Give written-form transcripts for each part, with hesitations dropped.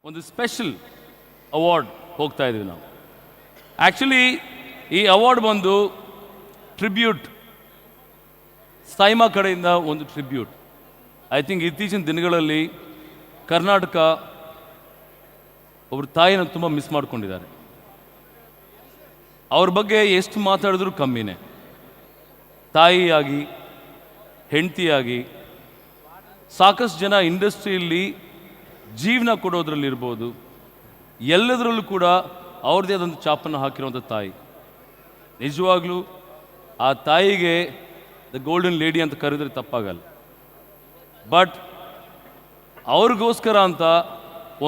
ಒಂದು special award ಹೋಗ್ತಾ ಇದ್ದೀವಿ ನಾವು. ಆ್ಯಕ್ಚುಲಿ ಈ ಅವಾರ್ಡ್ ಬಂದು ಟ್ರಿಬ್ಯೂಟ್, ಸೈಮಾ ಕಡೆಯಿಂದ ಒಂದು ಟ್ರಿಬ್ಯೂಟ್. ಐ ಥಿಂಕ್ ಇತ್ತೀಚಿನ ದಿನಗಳಲ್ಲಿ ಕರ್ನಾಟಕ ಒಬ್ಬರು ತಾಯಿನ ತುಂಬ ಮಿಸ್ ಮಾಡ್ಕೊಂಡಿದ್ದಾರೆ. ಅವ್ರ ಬಗ್ಗೆ ಎಷ್ಟು ಮಾತಾಡಿದ್ರೂ ಕಮ್ಮಿನೇ. ತಾಯಿಯಾಗಿ, ಹೆಂಡತಿಯಾಗಿ, ಸಾಕಷ್ಟು ಜನ ಇಂಡಸ್ಟ್ರಿಯಲ್ಲಿ ಜೀವನ ಕೊಡೋದ್ರಲ್ಲಿರ್ಬೋದು, ಎಲ್ಲದರಲ್ಲೂ ಕೂಡ ಅವ್ರದ್ದೇ ಆದಂಥ ಚಾಪನ್ನು ಹಾಕಿರುವಂಥ ತಾಯಿ. ನಿಜವಾಗ್ಲೂ ಆ ತಾಯಿಗೆ ದ ಗೋಲ್ಡನ್ ಲೇಡಿ ಅಂತ ಕರೆದ್ರೆ ತಪ್ಪಾಗಲ್ಲ. ಬಟ್ ಅವ್ರಿಗೋಸ್ಕರ ಅಂತ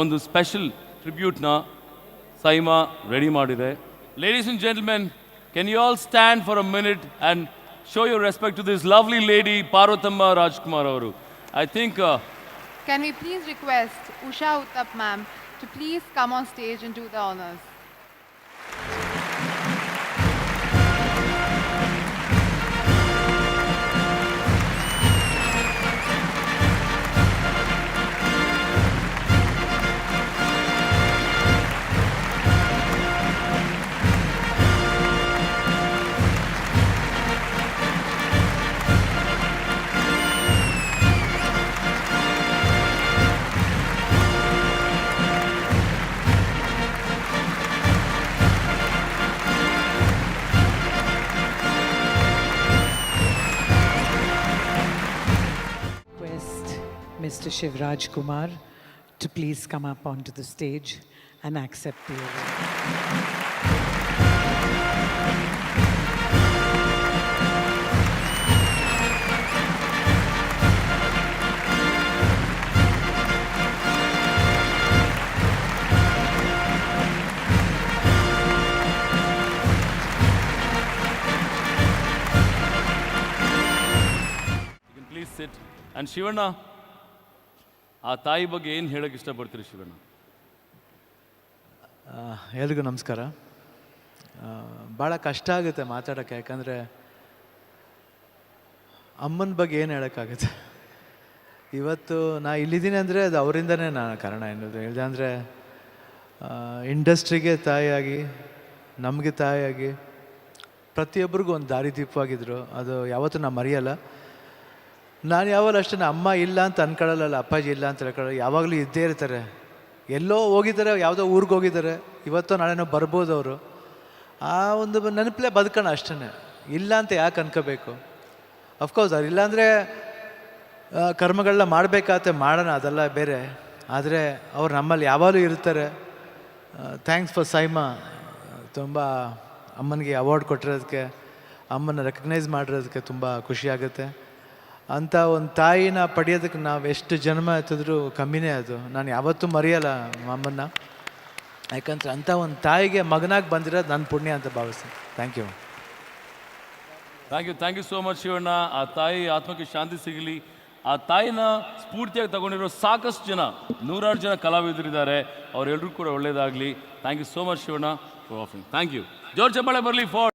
ಒಂದು ಸ್ಪೆಷಲ್ ಟ್ರಿಬ್ಯೂಟ್ನ ಸೈಮಾ ರೆಡಿ ಮಾಡಿದೆ. Ladies and gentlemen, can you all stand for a minute and show your respect to this lovely lady Parvathamma Rajkumar ಅವರು. I think Can we please request Usha Uttap ma'am to please come on stage and do the honors. Mr. Shivraj Kumar to please come up onto the stage and accept the award. You can please sit. And Shivana, ಆ ತಾಯಿ ಬಗ್ಗೆ ಏನು ಹೇಳೋಕ್ಕೆ ಇಷ್ಟಪಡ್ತೀರಿ ಶಿವಣ್ಣ? ಎಲ್ರಿಗೂ ನಮಸ್ಕಾರ. ಭಾಳ ಕಷ್ಟ ಆಗುತ್ತೆ ಮಾತಾಡೋಕ್ಕೆ, ಯಾಕಂದರೆ ಅಮ್ಮನ ಬಗ್ಗೆ ಏನು ಹೇಳೋಕ್ಕಾಗುತ್ತೆ. ಇವತ್ತು ನಾ ಇಲ್ಲಿದ್ದೀನಿ ಅಂದರೆ ಅದು ಅವರಿಂದನೇ ನಾನು ಕಾರಣ. ಏನದು ಹೇಳಿದೆ ಅಂದರೆ ಇಂಡಸ್ಟ್ರಿಗೆ ತಾಯಿಯಾಗಿ, ನಮಗೆ ತಾಯಿಯಾಗಿ, ಪ್ರತಿಯೊಬ್ಬರಿಗೂ ಒಂದು ದಾರಿದೀಪವಾಗಿದ್ದರು. ಅದು ಯಾವತ್ತೂ ನಾನು ಮರೆಯಲ್ಲ. ನಾನು ಯಾವಾಗಲೂ ಅಷ್ಟೇ, ಅಮ್ಮ ಇಲ್ಲ ಅಂತ ಅನ್ಕೊಳ್ಳಲ್ಲ, ಅಪ್ಪಾಜಿ ಇಲ್ಲ ಅಂತ ಹೇಳ್ಕೊಳ್ಳಲ್ಲ, ಯಾವಾಗಲೂ ಇದ್ದೇ ಇರ್ತಾರೆ. ಎಲ್ಲೋ ಹೋಗಿದ್ದಾರೆ, ಯಾವುದೋ ಊರಿಗೆ ಹೋಗಿದ್ದಾರೆ, ಇವತ್ತೋ ನಾಳೆನೋ ಬರ್ಬೋದು ಅವರು. ಆ ಒಂದು ನೆನಪಲ್ಲೇ ಬದುಕೋಣ ಅಷ್ಟೇ. ಇಲ್ಲ ಅಂತ ಯಾಕೆ ಅನ್ಕೋಬೇಕು? ಅಫ್ಕೋರ್ಸ್ ಅವ್ರು ಇಲ್ಲಾಂದರೆ ಕರ್ಮಗಳನ್ನ ಮಾಡಬೇಕಾಗತ್ತೆ, ಮಾಡೋಣ, ಅದೆಲ್ಲ ಬೇರೆ. ಆದರೆ ಅವ್ರು ನಮ್ಮಲ್ಲಿ ಯಾವಾಗಲೂ ಇರ್ತಾರೆ. Thanks for SIIMA. ತುಂಬ ಅಮ್ಮನಿಗೆ ಅವಾರ್ಡ್ ಕೊಟ್ಟಿರೋದಕ್ಕೆ, ಅಮ್ಮನ ರೆಕಗ್ನೈಸ್ ಮಾಡಿರೋದಕ್ಕೆ ತುಂಬ ಖುಷಿಯಾಗುತ್ತೆ. ಅಂಥ ಒಂದು ತಾಯಿನ ಪಡೆಯೋದಕ್ಕೆ ನಾವು ಎಷ್ಟು ಜನ್ಮ ಎತ್ತಿದ್ರೂ ಕಮ್ಮಿನೇ. ಅದು ನಾನು ಯಾವತ್ತೂ ಮರೆಯಲ್ಲ ಅಮ್ಮನ್ನ. ಯಾಕಂದ್ರೆ ಅಂಥ ಒಂದು ತಾಯಿಗೆ ಮಗನಾಗಿ ಬಂದಿರೋದು ನನ್ನ ಪುಣ್ಯ ಅಂತ ಭಾವಿಸ್ತೀನಿ. Thank you. Thank you so much Shivanna. ಆ ತಾಯಿ ಆತ್ಮಕ್ಕೆ ಶಾಂತಿ ಸಿಗಲಿ. ಆ ತಾಯಿನ ಸ್ಫೂರ್ತಿಯಾಗಿ ತಗೊಂಡಿರೋ ಸಾಕಷ್ಟು ಜನ, 100 ಜನ ಕಲಾವಿದರಿದ್ದಾರೆ. ಅವರೆಲ್ಲರೂ ಕೂಡ ಒಳ್ಳೆಯದಾಗಲಿ. Thank you so much Shivanna for offering. Thank you. ಜೋರ್ ಚಪ್ಪಾಳೆ ಬರಲಿ ಫಾರ್